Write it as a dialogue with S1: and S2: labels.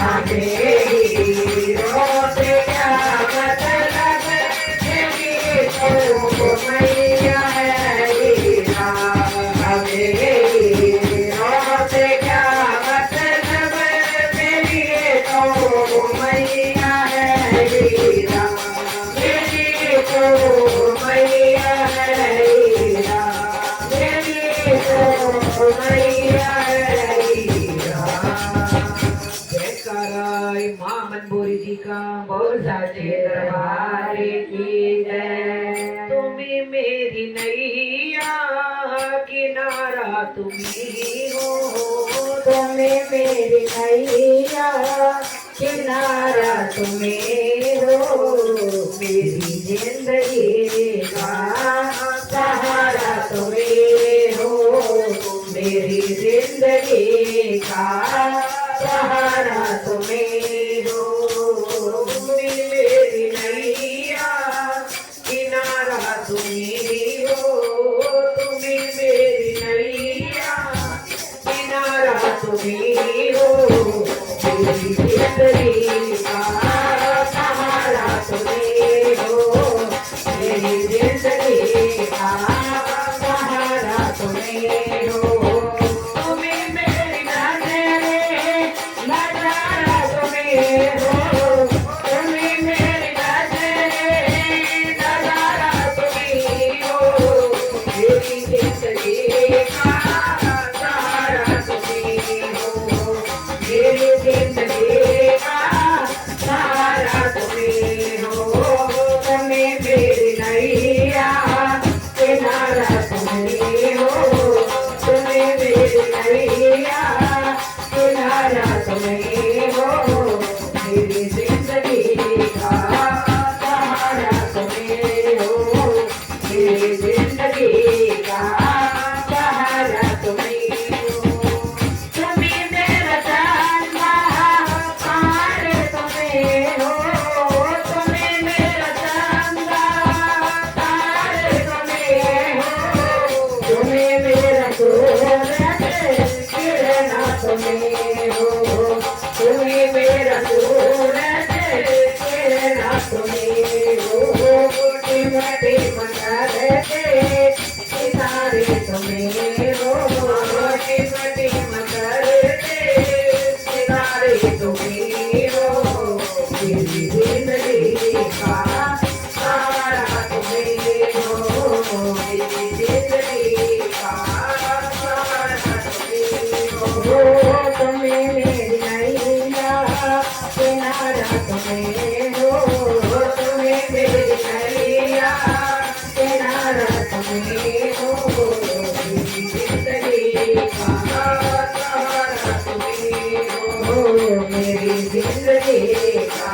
S1: Hero से क्या मतलब, मेरी तो मैया है हीरा। हमें हीरो से क्या मतलब, मेरी तो मैया है हीरा। मेरी तो मैया है हीरा। मेरी तो मैया है हीरा। जयकारा मां मनभोरी जी का बोल साचे दरबार की जय। तुम्ही मेरी नैया किनारा तुम्ही हो। तुम्ही मेरी नैया किनारा तुम्ही हो। मेरी जिंदगी का सहारा तुम्ही हो। मेरी जिंदगी का सहारा तुम्ही हो। मेरी नैया किनारा तुम्ही हो। तुम्ही मेरी नैया किनारा तुम्ही हो। मेरी जिंदगी का सहारा तुम्ही हो। मेरी जिंदगी का सहारा तुम्ही हो। मेरी जिंदगी का